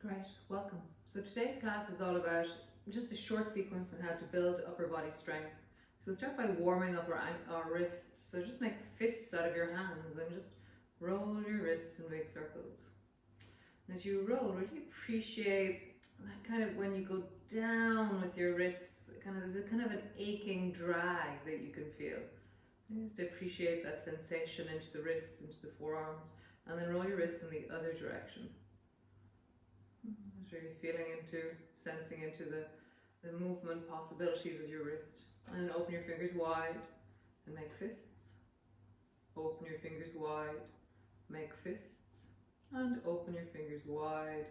Great, welcome. So today's class is all about just a short sequence on how to build upper body strength. So we'll start by warming up our wrists. So just make fists out of your hands and just roll your wrists in big circles. And as you roll, really appreciate that kind of when you go down with your wrists, there's a kind of an aching drag that you can feel. Just appreciate that sensation into the wrists, into the forearms, and then roll your wrists in the other direction. Just really feeling into, sensing into the movement possibilities of your wrist. And then open your fingers wide and make fists. Open your fingers wide, make fists. And open your fingers wide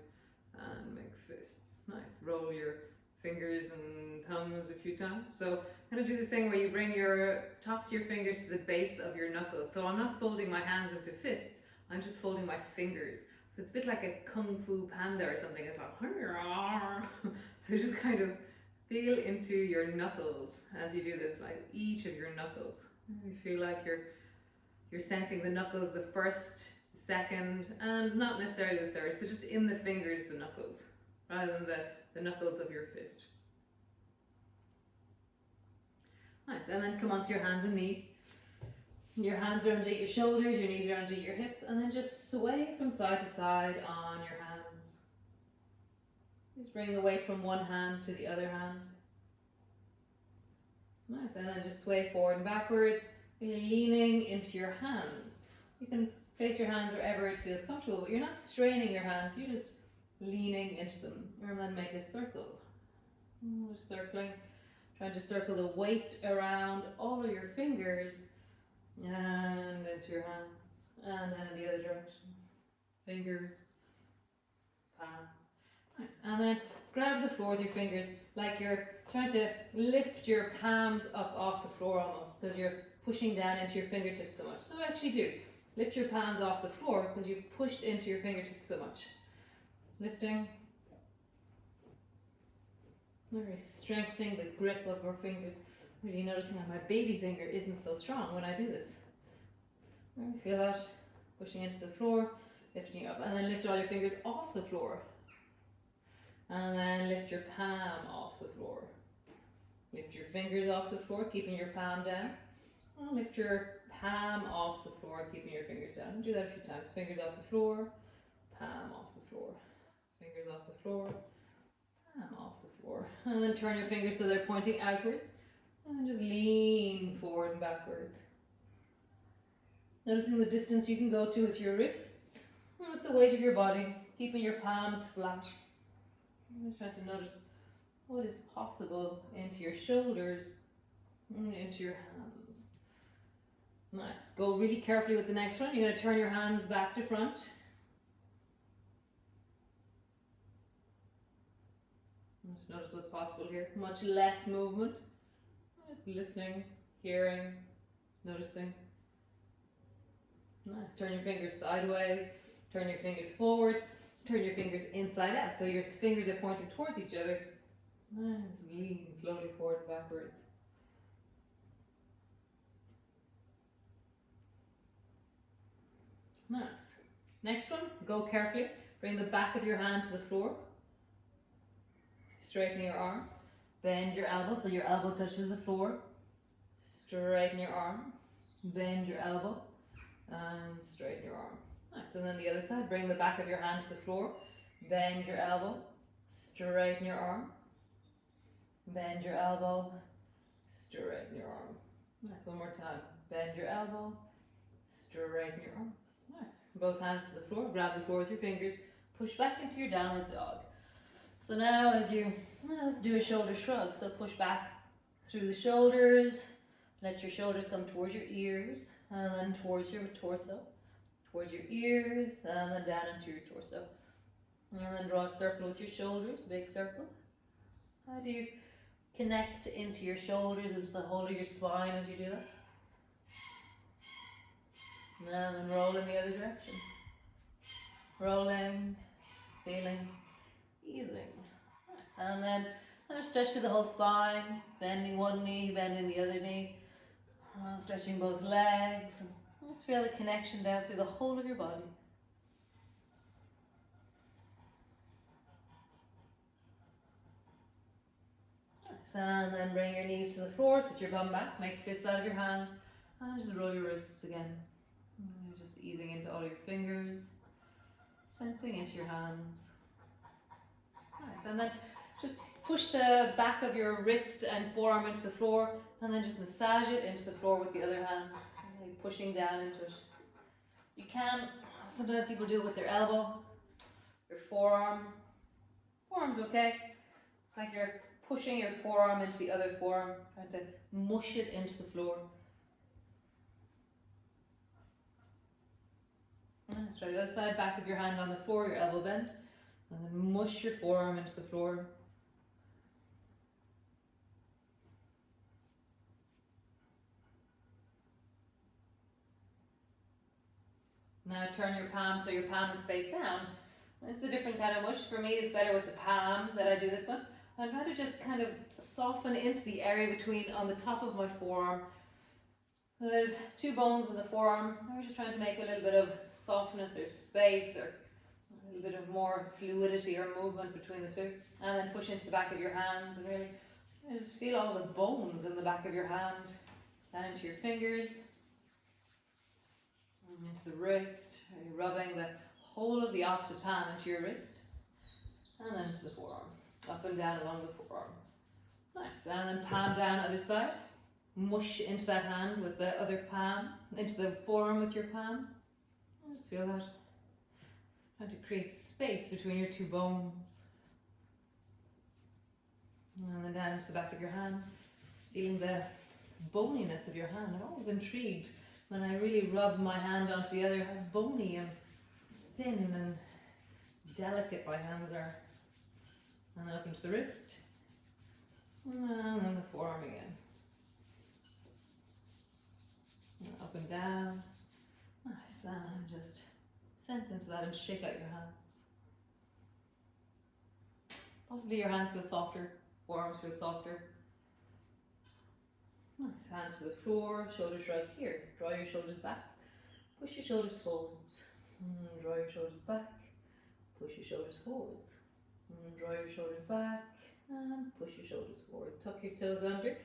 and make fists. Nice. Roll your fingers and thumbs a few times. So kind of do this thing where you bring your tops of your fingers to the base of your knuckles. So I'm not folding my hands into fists, I'm just folding my fingers. So it's a bit like a Kung Fu Panda or something. It's like, so just kind of feel into your knuckles as you do this, like each of your knuckles. You feel like you're sensing the knuckles, the first, second, and not necessarily the third. So just in the fingers, the knuckles, rather than the knuckles of your fist. Nice, and then come onto your hands and knees. Your hands are underneath your shoulders, your knees are underneath your hips, and then just sway from side to side on your hands. Just bring the weight from one hand to the other hand. Nice, and then just sway forward and backwards, leaning into your hands. You can place your hands wherever it feels comfortable, but you're not straining your hands, you're just leaning into them. And then make a circle. Just circling, trying to circle the weight around all of your fingers and into your hands, and then in the other direction. Fingers, palms. Nice. And then grab the floor with your fingers like you're trying to lift your palms up off the floor almost, because you're pushing down into your fingertips so much. So actually do. Lift your palms off the floor because you've pushed into your fingertips so much. Lifting. Really strengthening the grip of our fingers. Really noticing how my baby finger isn't so strong when I do this. Really feel that. Pushing into the floor, lifting up, and then lift all your fingers off the floor. And then lift your palm off the floor. Lift your fingers off the floor, keeping your palm down. And lift your palm off the floor, keeping your fingers down. Do that a few times. Fingers off the floor, palm off the floor. Fingers off the floor, palm off the floor. And then turn your fingers so they're pointing outwards. And just lean forward and backwards. Noticing the distance you can go to with your wrists and with the weight of your body, keeping your palms flat. Just trying to notice what is possible into your shoulders and into your hands. Nice. Go really carefully with the next one. You're going to turn your hands back to front. Just notice what's possible here. Much less movement. Just listening, hearing, noticing. Nice. Turn your fingers sideways. Turn your fingers forward. Turn your fingers inside out. So your fingers are pointing towards each other. Nice. Lean slowly forward and backwards. Nice. Next one, go carefully. Bring the back of your hand to the floor. Straighten your arm. Bend your elbow so your elbow touches the floor. Straighten your arm. Bend your elbow. And straighten your arm. Nice. And then the other side, bring the back of your hand to the floor. Bend your elbow. Straighten your arm. Bend your elbow. Straighten your arm. Nice. One more time. Bend your elbow. Straighten your arm. Nice. Both hands to the floor. Grab the floor with your fingers. Push back into your downward dog. So now let's do a shoulder shrug. So push back through the shoulders. Let your shoulders come towards your ears. And then towards your torso. Towards your ears. And then down into your torso. And then draw a circle with your shoulders. Big circle. How do you connect into your shoulders, into the whole of your spine as you do that? And then roll in the other direction. Rolling, feeling, easing. Nice. And then stretch to the whole spine, bending one knee, bending the other knee. Stretching both legs. And just feel the connection down through the whole of your body. And then bring your knees to the floor, sit your bum back, make fists out of your hands, and just roll your wrists again. Just easing into all your fingers, sensing into your hands. Nice. And then just push the back of your wrist and forearm into the floor, and then just massage it into the floor with the other hand, really pushing down into it. You can, sometimes people do it with their elbow, your forearm. Forearm's okay. It's like you're pushing your forearm into the other forearm, trying to mush it into the floor. Let's try the other side, back of your hand on the floor, your elbow bent, and then mush your forearm into the floor. Now turn your palm so your palm is face down. It's a different kind of mush. For me, it's better with the palm that I do this one. I'm trying to just kind of soften into the area between on the top of my forearm. There's two bones in the forearm. We're just trying to make a little bit of softness or space or a little bit of more fluidity or movement between the two. And then push into the back of your hands and really just feel all the bones in the back of your hand. Down into your fingers. Into the wrist. You're rubbing the whole of the opposite palm into your wrist. And then to the forearm. Up and down along the forearm. Nice. And then palm down other side. Mush into that hand with the other palm, into the forearm with your palm. And just feel that. Trying to create space between your two bones. And then down into the back of your hand. Feeling the boniness of your hand. I'm always intrigued when I really rub my hand onto the other, how bony and thin and delicate my hands are. And then up into the wrist. And then the forearm again. And up and down. Nice. And just sense into that and shake out your hands. Possibly your hands feel softer, forearms feel softer. Nice. Hands to the floor, shoulder shrug here. Draw your shoulders back. Push your shoulders forwards. Draw your shoulders back. Push your shoulders forwards. Draw your shoulders back and push your shoulders forward. Tuck your toes under.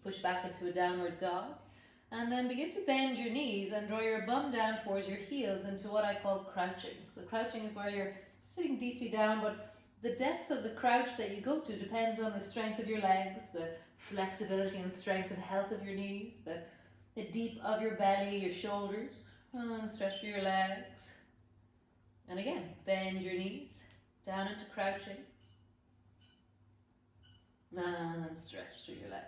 Push back into a downward dog. And then begin to bend your knees and draw your bum down towards your heels into what I call crouching. So crouching is where you're sitting deeply down, but the depth of the crouch that you go to depends on the strength of your legs, the flexibility and strength and health of your knees, the deep of your belly, your shoulders, stretch through your legs. And again, bend your knees down into crouching. And then stretch through your legs.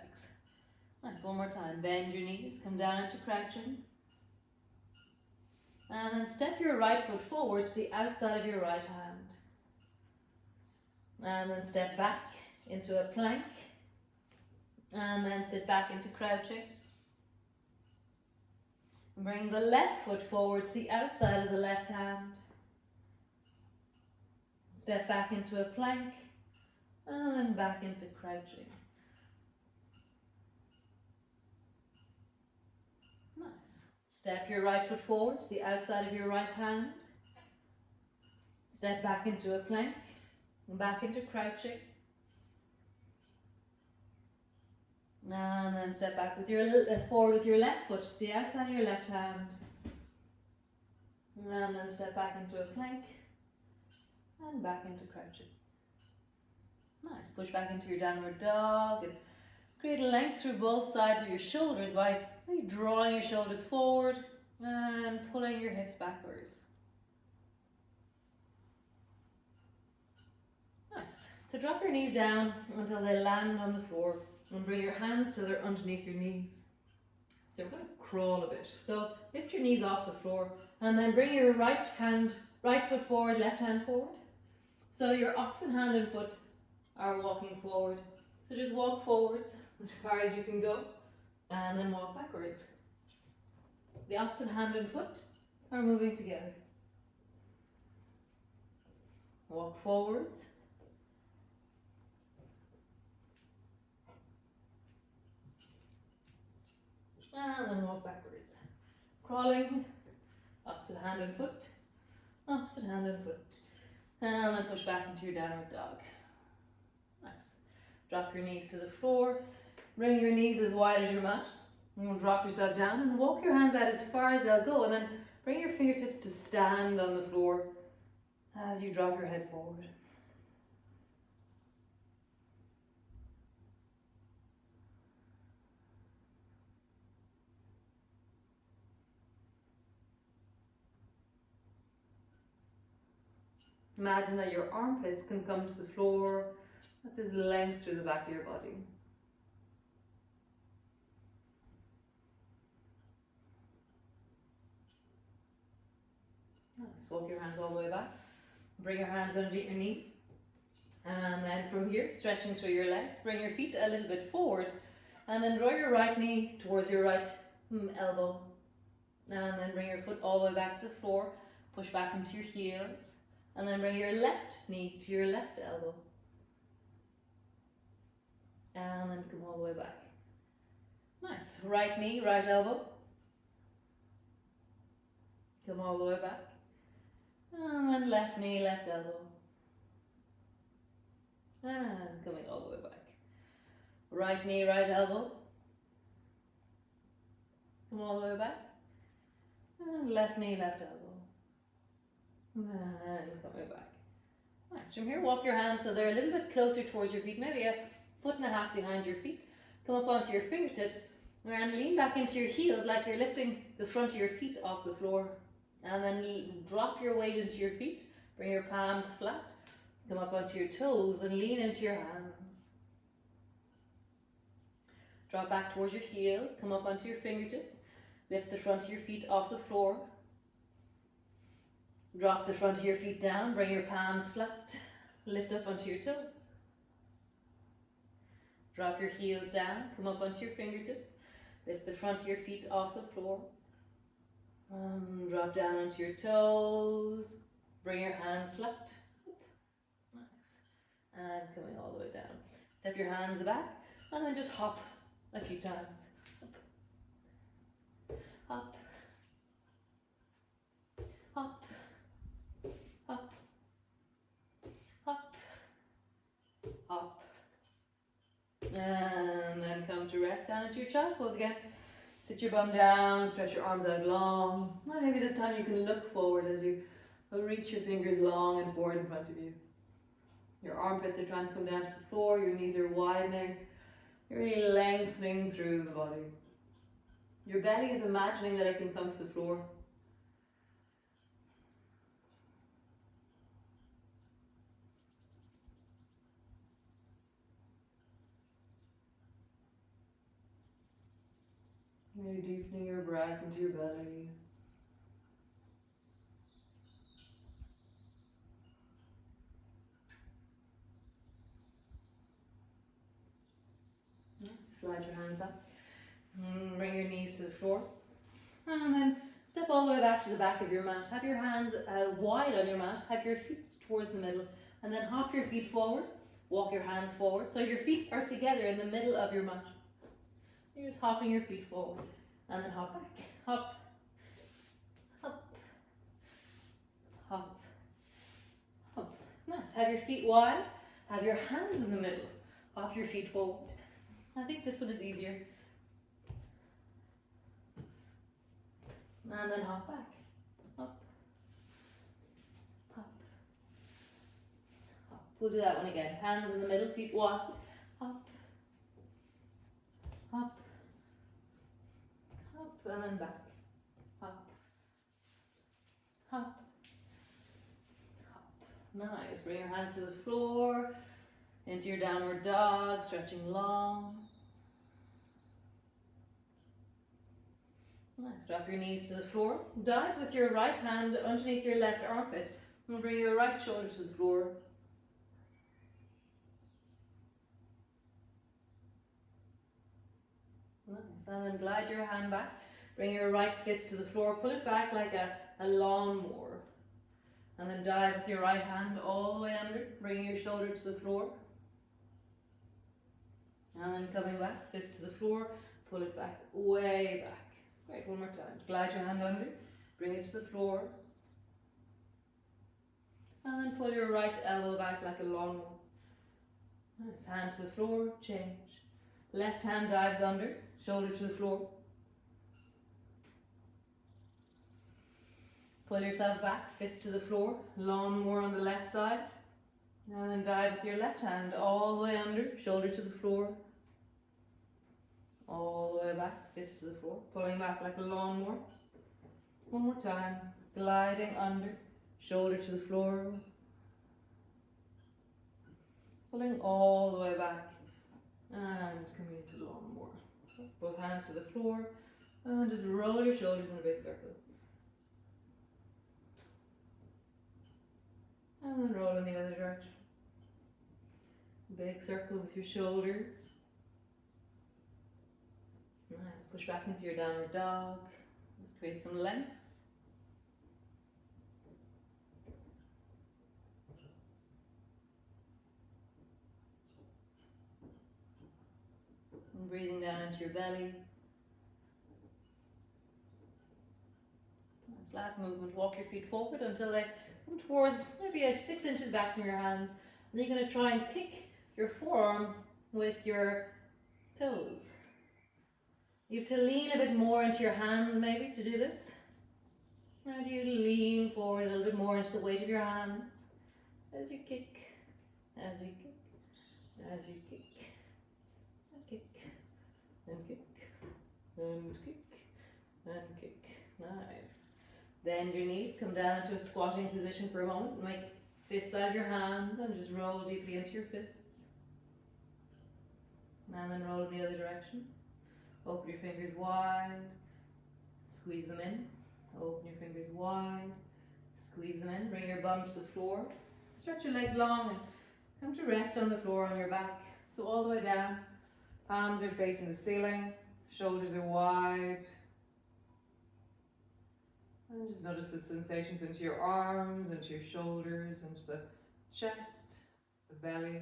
Nice, one more time. Bend your knees, come down into crouching. And then step your right foot forward to the outside of your right hand. And then step back into a plank. And then sit back into crouching. Bring the left foot forward to the outside of the left hand. Step back into a plank. And then back into crouching. Nice. Step your right foot forward to the outside of your right hand. Step back into a plank. And back into crouching. And then step back with your forward with your left foot to the outside of your left hand. And then step back into a plank. And back into crouching. Nice. Push back into your downward dog and create a length through both sides of your shoulders by really drawing your shoulders forward and pulling your hips backwards. Nice. So drop your knees down until they land on the floor and bring your hands till they're underneath your knees. So we're going to crawl a bit. So lift your knees off the floor and then bring your right foot forward, left hand forward. So your opposite hand and foot are walking forward. So just walk forwards as far as you can go and then walk backwards. The opposite hand and foot are moving together. Walk forwards. And then walk backwards. Crawling, opposite hand and foot, opposite hand and foot. And then push back into your downward dog. Nice. Drop your knees to the floor. Bring your knees as wide as your mat. And you'll drop yourself down and walk your hands out as far as they'll go. And then bring your fingertips to stand on the floor as you drop your head forward. Imagine that your armpits can come to the floor at this length through the back of your body. Nice. Walk your hands all the way back. Bring your hands underneath your knees. And then from here, stretching through your legs, bring your feet a little bit forward. And then draw your right knee towards your right elbow. And then bring your foot all the way back to the floor. Push back into your heels. And then bring your left knee to your left elbow. And then come all the way back. Nice. Right knee, right elbow. Come all the way back. And then left knee, left elbow. And coming all the way back. Right knee, right elbow. Come all the way back. And left knee, left elbow. And coming back. Nice. From here, walk your hands so they're a little bit closer towards your feet, maybe a 1.5 feet behind your feet. Come up onto your fingertips and lean back into your heels like you're lifting the front of your feet off the floor. And then drop your weight into your feet. Bring your palms flat. Come up onto your toes and lean into your hands. Drop back towards your heels. Come up onto your fingertips. Lift the front of your feet off the floor. Drop the front of your feet down, bring your palms flat, lift up onto your toes. Drop your heels down, come up onto your fingertips, lift the front of your feet off the floor. Drop down onto your toes, bring your hands flat. Nice. And coming all the way down. Step your hands back and then just hop a few times. Up. Up. Up, up, up, and then come to rest down into your child's pose again. Sit your bum down, stretch your arms out long, and maybe this time you can look forward as you reach your fingers long and forward in front of you. Your armpits are trying to come down to the floor, your knees are widening, you're really lengthening through the body. Your belly is imagining that it can come to the floor. You're deepening your breath into your belly. Slide your hands up. Bring your knees to the floor. And then step all the way back to the back of your mat. Have your hands wide on your mat. Have your feet towards the middle. And then hop your feet forward. Walk your hands forward. So your feet are together in the middle of your mat. You're just hopping your feet forward and then hop back. Hop, hop, hop, hop. Nice. Have your feet wide. Have your hands in the middle. Hop your feet forward. I think this one is easier. And then hop back. Hop, hop, hop. We'll do that one again. Hands in the middle, feet wide. Hop, hop, hop, and then back. Hop, hop, hop. Nice. Bring your hands to the floor, into your downward dog, stretching long. Nice. Drop your knees to the floor. Dive with your right hand underneath your left armpit and bring your right shoulder to the floor. Nice. And then glide your hand back. Bring your right fist to the floor. Pull it back like a lawnmower. And then dive with your right hand all the way under. Bring your shoulder to the floor. And then coming back, fist to the floor. Pull it back, way back. Right, one more time. Glide your hand under. Bring it to the floor. And then pull your right elbow back like a lawnmower. Nice. Hand to the floor, change. Left hand dives under, shoulder to the floor. Pull yourself back, fist to the floor, long more on the left side. And then dive with your left hand all the way under, shoulder to the floor. All the way back, fist to the floor, pulling back like a lawnmower. One more time, gliding under, shoulder to the floor. Pulling all the way back and coming into lawnmower. Both hands to the floor and just roll your shoulders in a big circle. And then roll in the other direction. Big circle with your shoulders. Nice. Push back into your downward dog. Just create some length. And breathing down into your belly. Nice. Last movement. Walk your feet forward until they come towards maybe 6 inches back from your hands. And then you're going to try and kick your forearm with your toes. You have to lean a bit more into your hands maybe to do this. Now do you lean forward a little bit more into the weight of your hands as you kick, as you kick, as you kick, and kick, and kick, and kick, and kick. Nice. Bend your knees, come down into a squatting position for a moment. Make fists out of your hands and just roll deeply into your fists. And then roll in the other direction. Open your fingers wide, squeeze them in. Open your fingers wide, squeeze them in. Bring your bum to the floor. Stretch your legs long and come to rest on the floor on your back. So all the way down. Palms are facing the ceiling. Shoulders are wide. And just notice the sensations into your arms, into your shoulders, into the chest, the belly,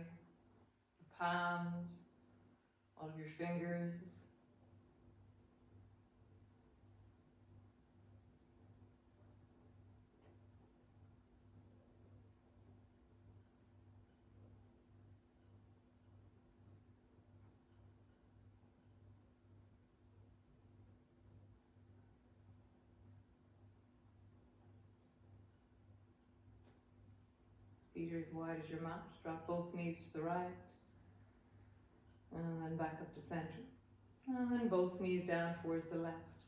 the palms, all of your fingers. Feet are as wide as your mat. Drop both knees to the right. And then back up to center. And then both knees down towards the left.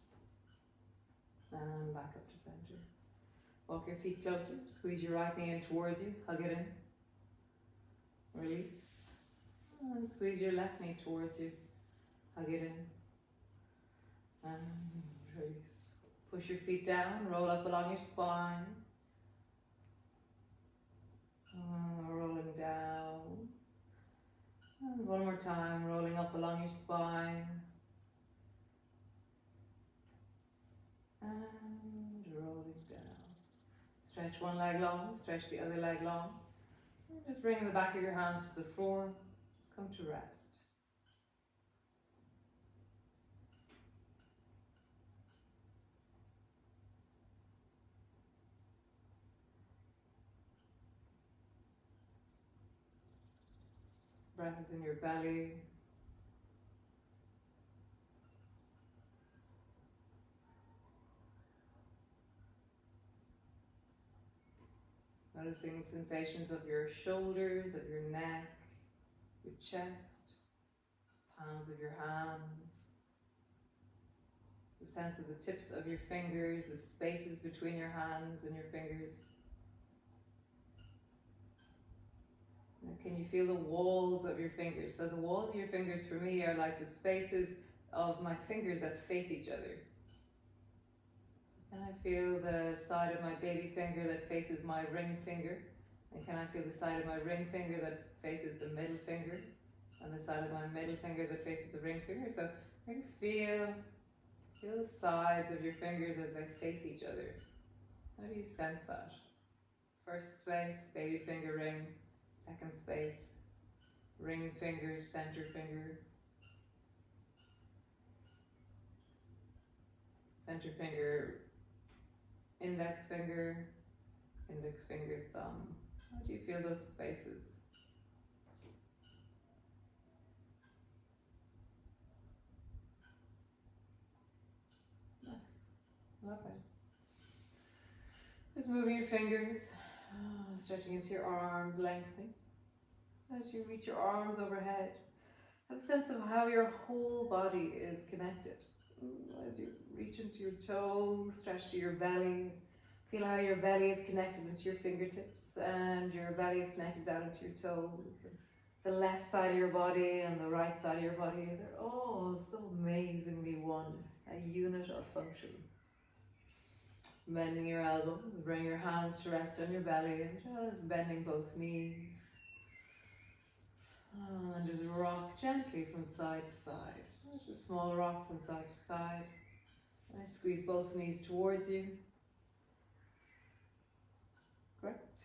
And back up to center. Walk your feet closer. Squeeze your right knee in towards you. Hug it in. Release. And squeeze your left knee towards you. Hug it in. And release. Push your feet down. Roll up along your spine. Rolling down. And one more time, rolling up along your spine. And rolling down. Stretch one leg long, stretch the other leg long. And just bring the back of your hands to the floor. Just come to rest. Breath is in your belly. Noticing the sensations of your shoulders, of your neck, your chest, palms of your hands. The sense of the tips of your fingers, the spaces between your hands and your fingers. Can you feel the walls of your fingers? So the walls of your fingers for me are like the spaces of my fingers that face each other. So can I feel the side of my baby finger that faces my ring finger? And can I feel the side of my ring finger that faces the middle finger? And the side of my middle finger that faces the ring finger? So maybe feel the sides of your fingers as they face each other. How do you sense that? First space, baby finger ring. Second space, ring finger, center finger. Center finger, index finger, thumb. How do you feel those spaces? Lovely. Just moving your fingers, stretching into your arms, lengthening. As you reach your arms overhead, have a sense of how your whole body is connected. As you reach into your toes, stretch to your belly, feel how your belly is connected into your fingertips and your belly is connected down into your toes. And the left side of your body and the right side of your body, they're all so amazingly one, a unit or function. Bending your elbows, bring your hands to rest on your belly and just bending both knees. And just rock gently from side to side. Just a small rock from side to side. Squeeze both knees towards you. Correct.